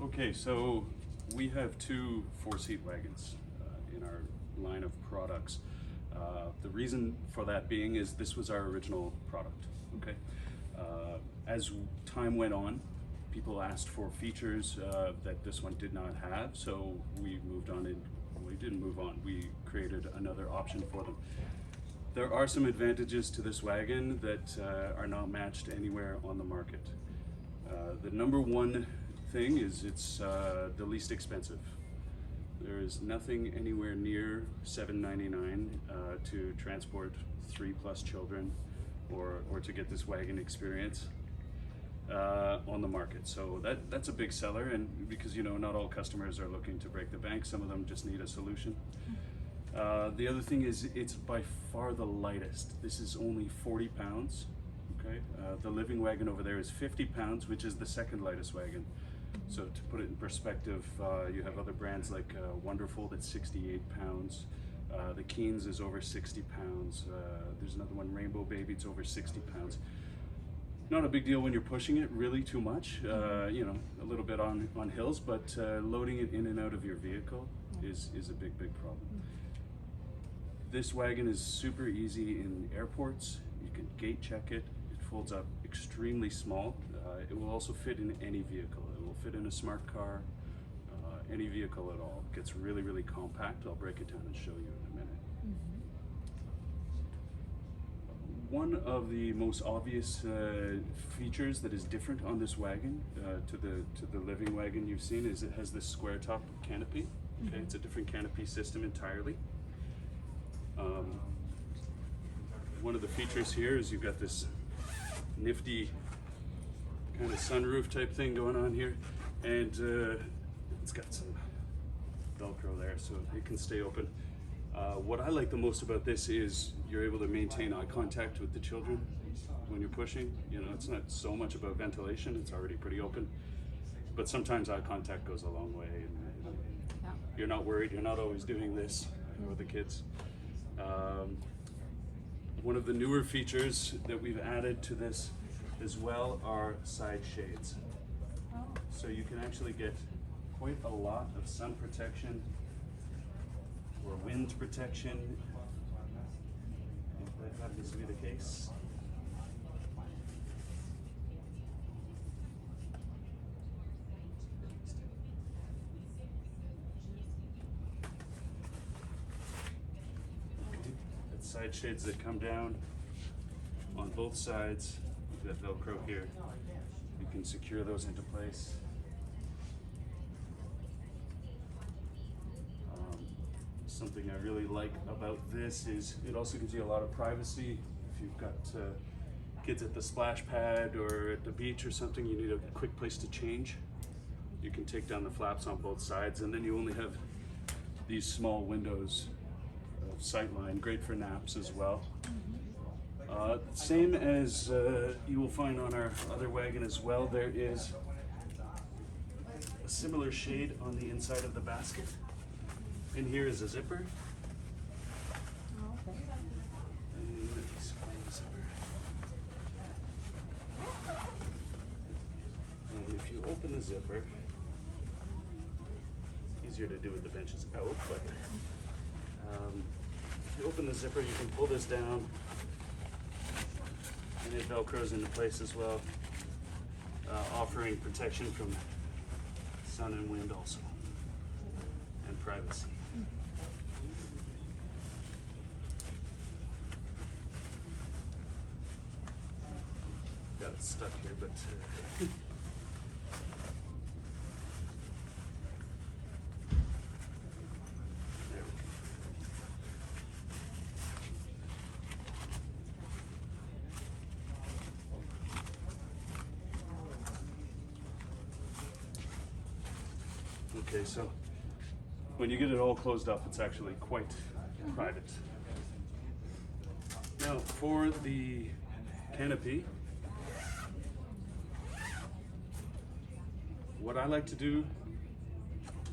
Okay, so we have two four-seat wagons in our line of products. The reason for that being is this was our original product, okay? As time went on, people asked for features that this one did not have, so we moved on and we didn't move on. We created another option for them. There are some advantages to this wagon that are not matched anywhere on the market. The number one thing is it's the least expensive. There is nothing anywhere near $7.99 to transport 3+ children or to get this wagon experience on the market. So that's a big seller, and because not all customers are looking to break the bank, some of them just need a solution. The other thing is it's by far the lightest. This is only 40 pounds. Okay, the living wagon over there is 50 pounds, which is the second lightest wagon. So to put it in perspective, you have other brands like Wonderful that's 68 pounds. The Keens is over 60 pounds. There's another one, Rainbow Baby, it's over 60 pounds. Not a big deal when you're pushing it really too much, a little bit on hills, but loading it in and out of your vehicle is a big problem. This wagon is super easy in airports. You can gate check it. It folds up extremely small. It will also fit in any vehicle. It will fit in a smart car, any vehicle at all. It gets really compact. I'll break it down and show you in a minute. One of the most obvious features that is different on this wagon to the living wagon you've seen is it has this square top canopy. Okay, it's a different canopy system entirely. One of the features here is you've got this nifty kind of sunroof type thing going on here, and it's got some Velcro there so it can stay open. What I like the most about this is you're able to maintain eye contact with the children when you're pushing. It's not so much about ventilation, it's already pretty open, but sometimes eye contact goes a long way, and you're not worried, you're not always doing this with the kids. One of the newer features that we've added to this as well are side shades. So you can actually get quite a lot of sun protection or wind protection, if that happens to be the case. Side shades that come down on both sides. You've got Velcro here. You can secure those into place. Something I really like about this is it also gives you a lot of privacy. If you've got kids at the splash pad or at the beach or something, you need a quick place to change. You can take down the flaps on both sides, and then you only have these small windows of sightline, great for naps as well. Same as you will find on our other wagon as well, there is a similar shade on the inside of the basket. In here is a zipper. And let's find the zipper. And if you open the zipper, easier to do with the benches out, but if you open the zipper, you can pull this down and it Velcros into place as well, offering protection from sun and wind also, and privacy. Got it stuck here, but there we go. Okay, so when you get it all closed up, it's actually quite private. Now, for the canopy, what I like to do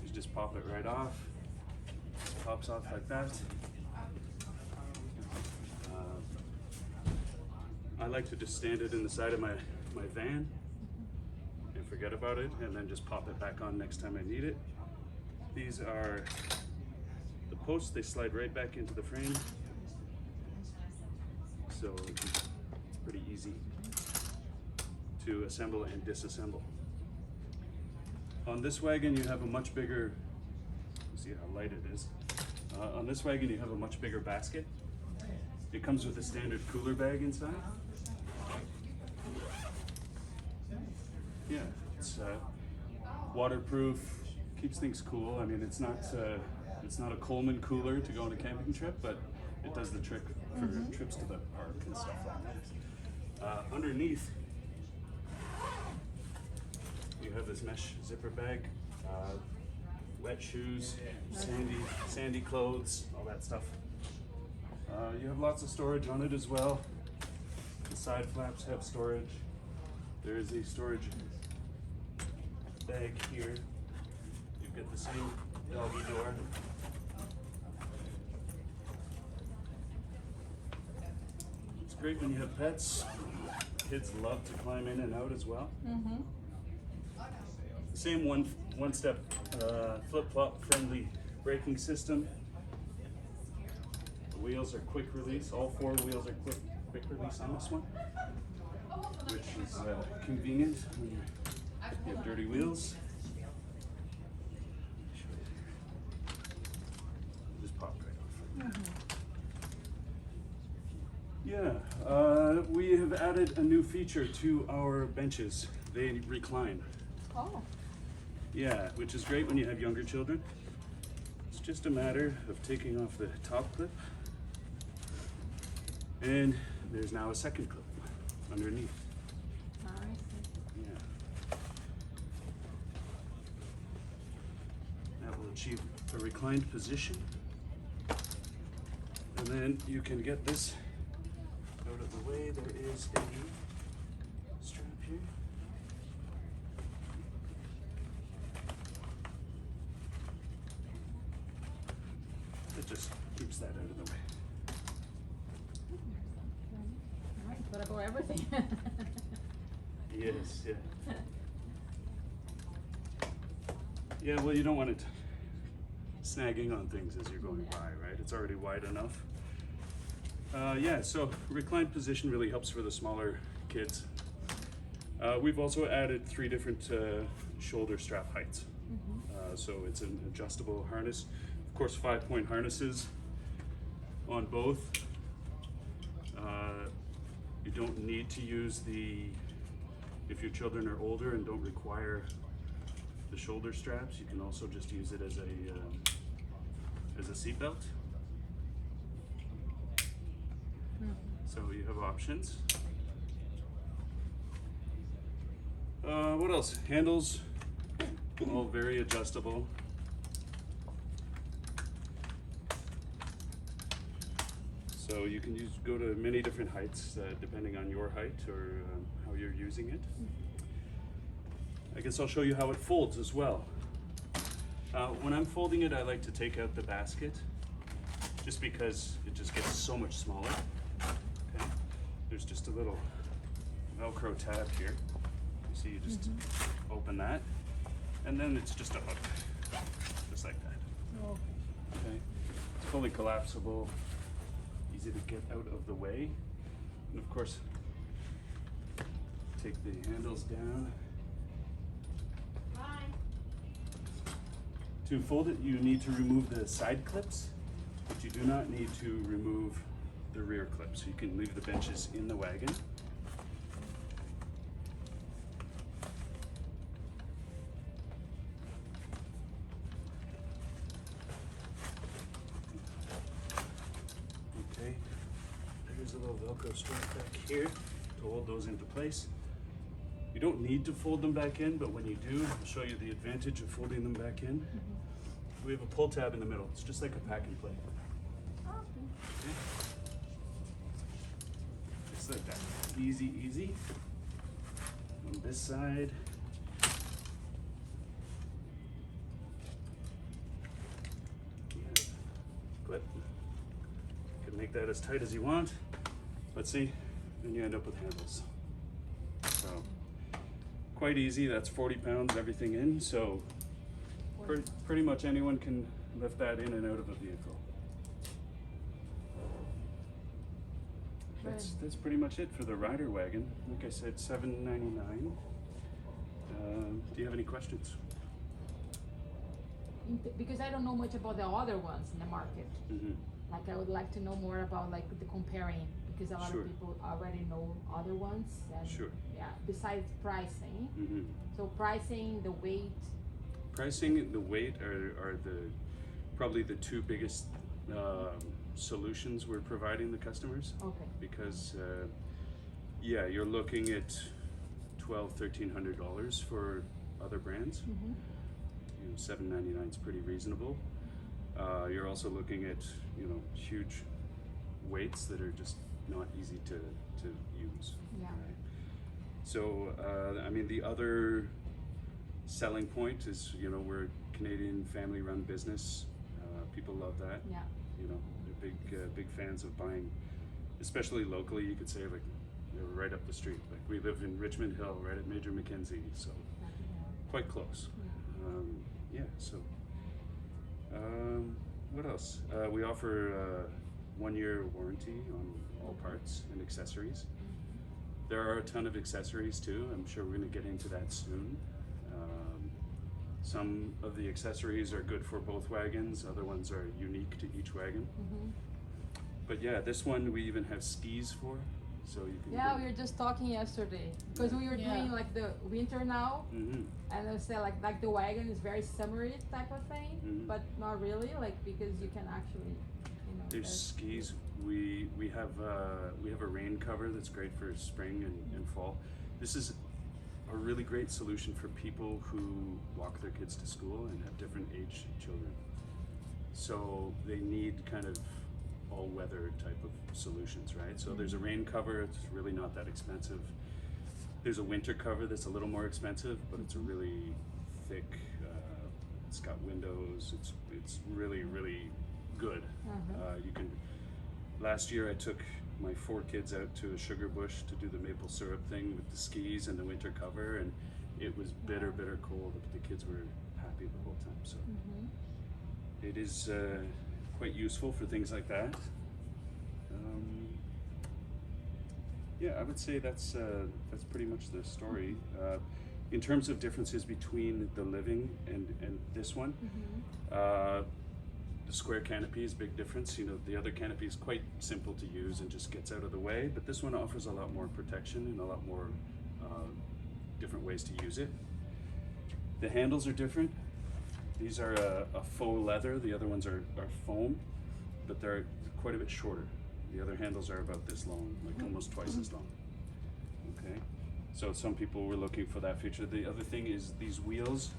is just pop it right off. Just pops off like that. I like to just stand it in the side of my van and forget about it, and then just pop it back on next time I need it. These are the posts, they slide right back into the frame. So it's pretty easy to assemble and disassemble. On this wagon you have a much bigger, see how light it is. On this wagon you have a much bigger basket. It comes with a standard cooler bag inside. Yeah, it's waterproof, keeps things cool. I mean, it's not a Coleman cooler to go on a camping trip, but it does the trick for trips to the park and stuff like that. Underneath, you have this mesh zipper bag, wet shoes, sandy clothes, all that stuff. You have lots of storage on it as well. The side flaps have storage. There is a storage bag here. You've got the same doggy door. It's great when you have pets. Kids love to climb in and out as well. Same one-step flip-flop friendly braking system. The wheels are quick release. All 4 wheels are quick release on this one, which is convenient when you have dirty wheels. Just pop right off. Yeah, we have added a new feature to our benches. They recline. Oh. Yeah, which is great when you have younger children. It's just a matter of taking off the top clip, and there's now a second clip underneath. Yeah. That will achieve a reclined position. And then you can get this out of the way. There is a strap here. It just keeps that out of the way. All right, put up over everything. Yes, yeah. Yeah, well, you don't want it snagging on things as you're going by, right? It's already wide enough. Yeah, so reclined position really helps for the smaller kids. We've also added 3 different shoulder strap heights. So it's an adjustable harness. Of course, 5-point harnesses on both. You don't need to use if your children are older and don't require the shoulder straps, you can also just use it as a seat belt. So you have options. What else? Handles, all very adjustable. So you can go to many different heights depending on your height or how you're using it. I guess I'll show you how it folds as well. When I'm folding it, I like to take out the basket just because it just gets so much smaller. Okay. There's just a little Velcro tab here. You see, you just open that, and then it's just a hook, just like that. Okay. It's fully collapsible, easy to get out of the way, and of course, take the handles down. To fold it, you need to remove the side clips, but you do not need to remove the rear clips. You can leave the benches in the wagon. Okay, there's a little Velcro strap back here to hold those into place. You don't need to fold them back in, but when you do, I'll show you the advantage of folding them back in. We have a pull tab in the middle. It's just like a pack and play. Okay. Just like that. Easy, easy. On this side. Clip. You can make that as tight as you want. Let's see. Then you end up with handles. So quite easy. That's 40 pounds, everything in. So pretty much anyone can lift that in and out of a vehicle. That's pretty much it for the Rider wagon. Like I said, $799. Do you have any questions? Because I don't know much about the other ones in the market. Mm-hmm. Like I would like to know more about like the comparing, because a lot Sure. of people already know other ones. And Sure. Yeah. Besides pricing. Mm-hmm. So pricing, the weight. Pricing, the weight are probably the two biggest solutions we're providing the customers. Okay. Because yeah, you're looking at $1,200-$1,300 for other brands. Mm-hmm. You know, $799 is pretty reasonable. You're also looking at, you know, huge weights that are just not easy to use. Yeah. Right? So I mean, the other selling point is, you know, we're a Canadian family-run business. People love that. Yeah. You know, they're big fans of buying, especially locally. You could say, like, they're right up the street. Like, we live in Richmond Hill, right at Major Mackenzie, so quite close. Yeah. Yeah. So, what else? We offer 1-year warranty on all parts and accessories. There are a ton of accessories too. I'm sure we're going to get into that soon. Some of the accessories are good for both wagons. Other ones are unique to each wagon. Mm-hmm. But yeah, this one we even have skis for, so you can. Yeah, we were just talking yesterday because we were doing like the winter now, Mm-hmm. and I said like the wagon is very summery type of thing, Mhm. but not really, like because you can actually, you know. There's skis. We have a rain cover that's great for spring and fall. This is a really great solution for people who walk their kids to school and have different age children. So they need kind of all-weather type of solutions, right? So there's a rain cover. It's really not that expensive. There's a winter cover that's a little more expensive, but it's a really thick. It's got windows. It's really good. You can. Last year I took my 4 kids out to a sugar bush to do the maple syrup thing with the skis and the winter cover, and it was bitter cold, but the kids were happy the whole time. So it is quite useful for things like that. Yeah, I would say that's pretty much the story. In terms of differences between the living and this one, the square canopy is a big difference. You know, the other canopy is quite simple to use and just gets out of the way, but this one offers a lot more protection and a lot more different ways to use it. The handles are different. These are a faux leather. The other ones are foam, but they're quite a bit shorter. The other handles are about this long, like almost twice as long. Okay, so some people were looking for that feature. The other thing is these wheels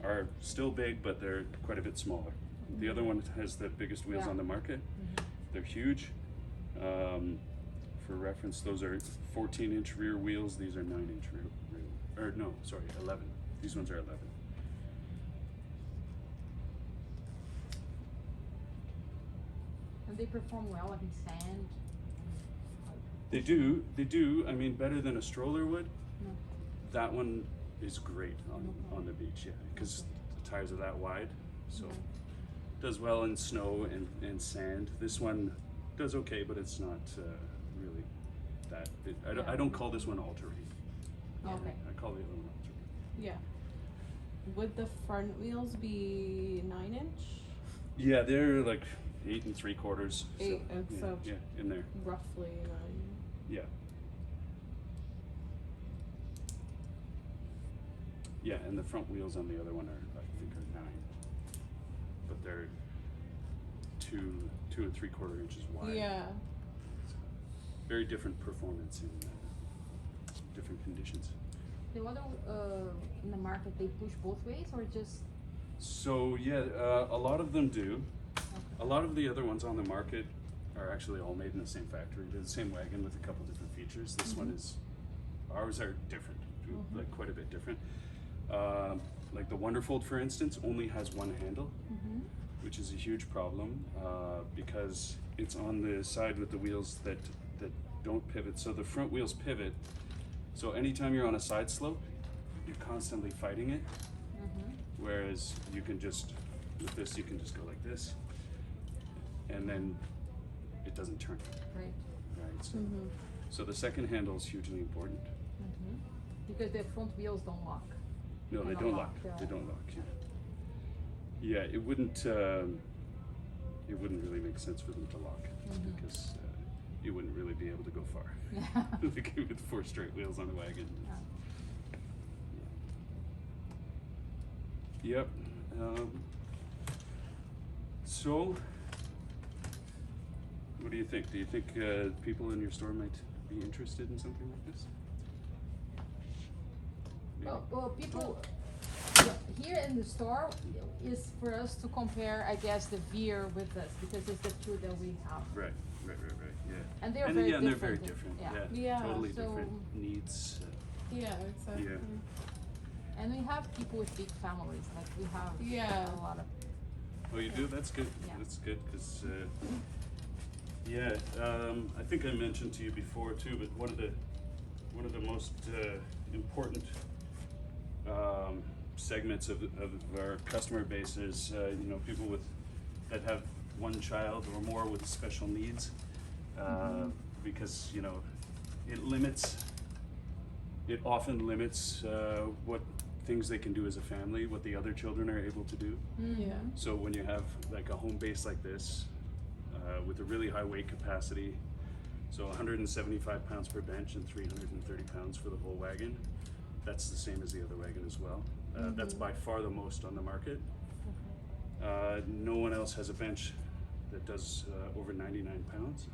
are still big, but they're quite a bit smaller. The other one has the biggest wheels on the market. They're huge. For reference, those are 14-inch rear wheels. These are 9-inch rear, or no, sorry, 11. These ones are 11. And they perform well, like in sand. They do. I mean, better than a stroller would. No. That one is great on the beach, yeah, because the tires are that wide. So does well in snow and sand. This one does okay, but it's not really that. I don't call this one all-terrain. Okay. I call the other one all-terrain. Yeah. Would the front wheels be 9-inch? Yeah, they're like 8 3/4. 8, So, yeah, in there. roughly 9. Yeah. Yeah, and the front wheels on the other one I think are 9, but they're 2 3/4 inches wide. Yeah. So, very different performance in different conditions. The other in the market, they push both ways or just? So yeah, a lot of them do. A lot of the other ones on the market are actually all made in the same factory. They're the same wagon with a couple different features. This one is, ours are different, like quite a bit different. Like the Wonderfold, for instance, only has one handle, which is a huge problem because it's on the side with the wheels that don't pivot. So the front wheels pivot. So anytime you're on a side slope, you're constantly fighting it. Mm-hmm. Whereas you can just, with this, you can just go like this, and then it doesn't turn. Right. Right. So, Mm-hmm. so the second handle is hugely important. Mm-hmm. Because the front wheels don't lock. No, they They don't don't lock. lock, They yeah. don't lock. Yeah. Yeah, it wouldn't. It wouldn't really make sense for them to lock Mhm. because you wouldn't really be able to go far. Yeah. With 4 straight wheels on a wagon. Yeah. Yep. So, what do you think? Do you think people in your store might be interested in something like this? Maybe? Well, people here in the store is for us to compare, I guess, the Veer with this because it's the two that we have. Right. Yeah. And they're and very yeah, and they're different. very different. Yeah. Yeah, Totally so- different needs. Yeah, exactly. Yeah. And we have people with big families, like we have Yeah. a lot of. Oh, you do? That's good. Yeah. That's good because, I think I mentioned to you before too. But one of the most important segments of our customer base is people that have one child or more with special needs, because it often limits what things they can do as a family, what the other children are able to do. Yeah. So when you have like a home base like this, with a really high weight capacity, so 175 pounds per bench and 330 pounds for the whole wagon, that's the same as the other wagon as well. That's by far the most on the market. No one else has a bench that does over 99 pounds.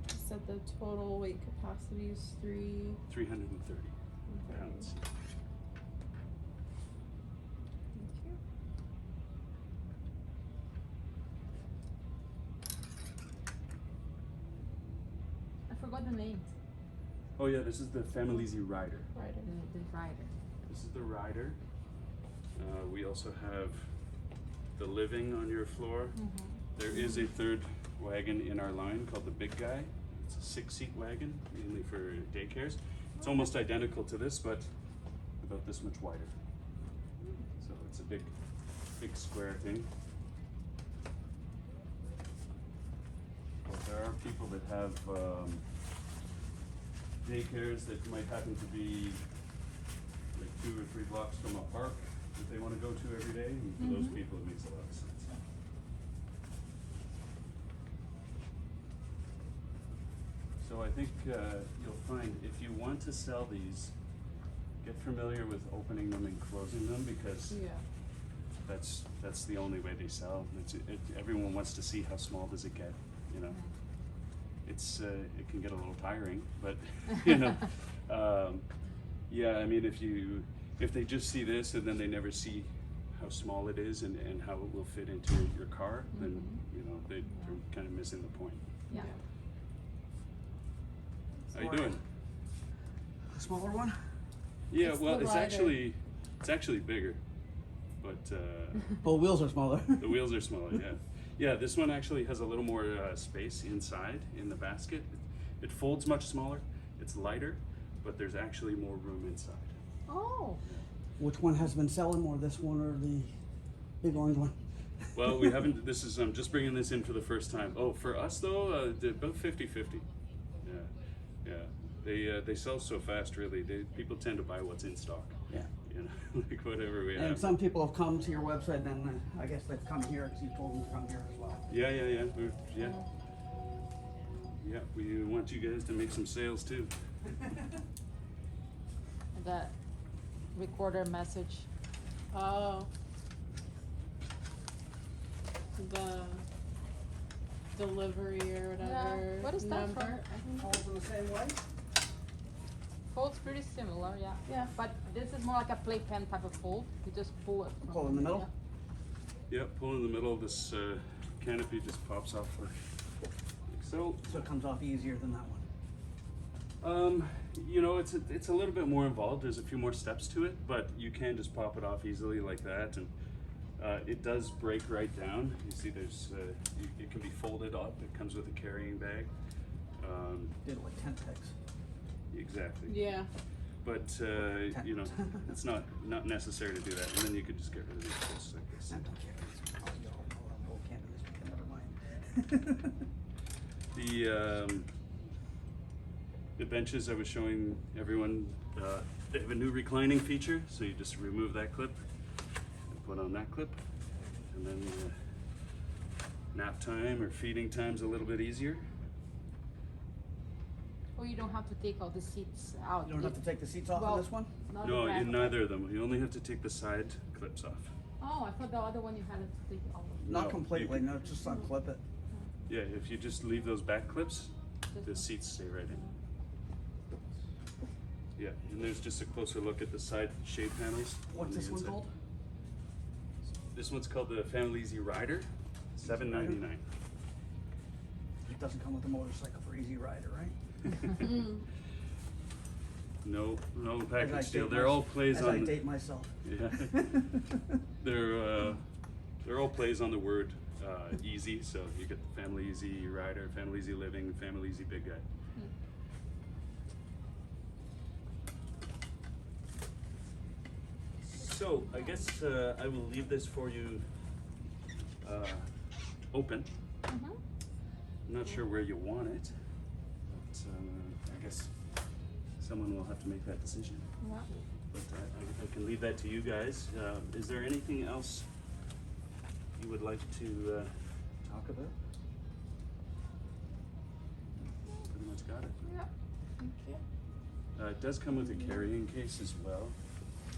You said the total weight capacity is 330 pounds. I forgot the name. Oh yeah, this is the Famileasy Rider. Rider. The rider. This is the Rider. We also have the Living on your floor. Mm-hmm. There is a third wagon in our line called the Big Guy. It's a 6-seat wagon, mainly for daycares. It's almost identical to this, but about this much wider. So it's a big square thing. But there are people that have daycares that might happen to be like 2 or 3 blocks from a park that they want to go to every day. And for those people, it makes a lot of sense. So I think you'll find if you want to sell these, get familiar with opening them and closing them because Yeah. that's the only way they sell. Everyone wants to see how small does it get, you know. It can get a little tiring, but yeah. I mean, if they just see this and then they never see how small it is and how it will fit into your car, then they're kind of missing the point. Yeah. How you doing? Smaller one? Yeah, It's well, the it's Rider. actually bigger, but Oh, wheels are smaller. the wheels are smaller. Yeah, yeah. This one actually has a little more space inside in the basket. It folds much smaller. It's lighter, but there's actually more room inside. Oh. Which one has been selling more, this one or the big orange one? Well, we haven't. I'm just bringing this in for the first time. Oh, for us though, about 50-50. Yeah. They sell so fast. Really, people tend to buy what's in stock. Yeah. Like whatever we And have. some people have come to your website, then I guess they've come here because you told them to come here as well. Yeah. Yeah, we want you guys to make some sales too. The recorder message. Oh. The delivery or whatever. What is that number. for? All in the same way? Fold's pretty similar, yeah. Yeah. But this is more like a playpen type of fold. You just pull it. from- Pull in the middle? Yep, pull in the middle of this canopy just pops off like so. So it comes off easier than that one. It's a little bit more involved. There's a few more steps to it, but you can just pop it off easily like that. And It does break right down. You see, there's it can be folded up. It comes with a carrying bag. Did it like tent pegs. Exactly. Yeah. But you know, it's not necessary to do that. And then you could just get rid of these posts like this. I don't care. Oh, you all know I'm whole camping this weekend, never mind. The benches I was showing everyone, they have a new reclining feature. So you just remove that clip and put on that clip, and then nap time or feeding time's a little bit easier. Or you don't have to take all the seats out. You don't have to take the seats off Well, of this one? not No, the back. in neither of them. You only have to take the side clips off. Oh, I thought the other one you had to take all of them. Not No, completely, you no, just unclip it. Yeah, if you just leave those back clips, Just the one. seats stay right in. Yeah, and there's just a closer look at the side shade panels. What's on the this one inside. called? This one's called the Famileasy Rider, $7.99. It doesn't come with a motorcycle for Easy Rider, right? No As I package deal. date They're all plays As on. I date myself. Yeah. They're all plays on the word easy. So you get the Famileasy Rider, Famileasy Living, Famileasy Big Guy. So I guess I will leave this for you open. Mhm. I'm not sure where you want it, but I guess someone will have to make that decision. Yeah. But I can leave that to you guys. Is there anything else you would like to talk about? Pretty much got it. Yeah. Thank you. It does come with a carrying case as well.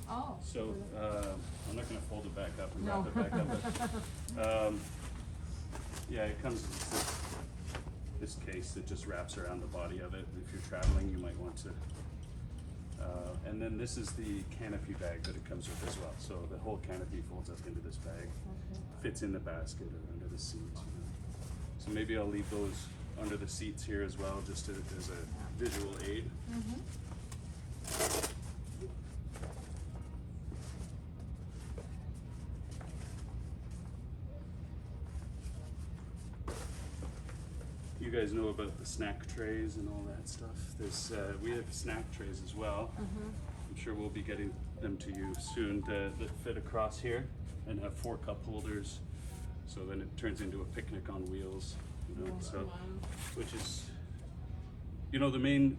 Oh. So I'm not going to fold it back up and No. wrap it back up. But, yeah, it comes with this case that just wraps around the body of it. If you're traveling, you might want to. And then this is the canopy bag that it comes with as well. So the whole canopy folds up into this bag, Okay. fits in the basket or under the seat. So maybe I'll leave those under the seats here as well, just as a visual aid. Mhm. You guys know about the snack trays and all that stuff. There's we have snack trays as well. Mhm. I'm sure we'll be getting them to you soon that fit across here and have 4 cup holders. So then it turns into a picnic on wheels, you know. So, which is, you know, the main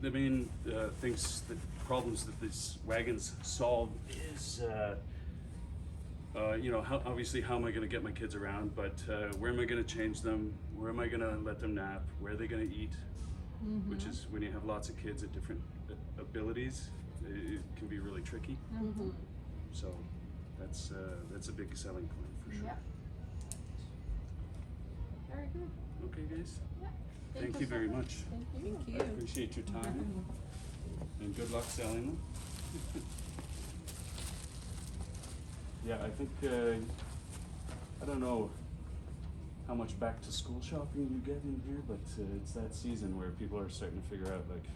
things, the problems that these wagons solve is, you know, obviously how am I going to get my kids around, but where am I going to change them? Where am I going to let them nap? Where are they going to eat? Which is when you have lots of kids at different abilities, it can be really tricky. Mhm. So that's a big selling point for sure. Yeah. Very good. Okay, guys. Yeah. Thank you so very much. Thank you. Thank I you. appreciate your time and good luck selling them. Yeah, I think I don't know how much back to school shopping you get in here, but it's that season where people are starting to figure out like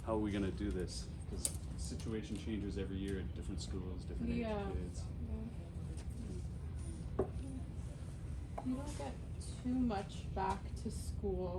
how are we gonna do this, because the situation changes every year at different schools, different age Yeah. kids. You don't get too much back to school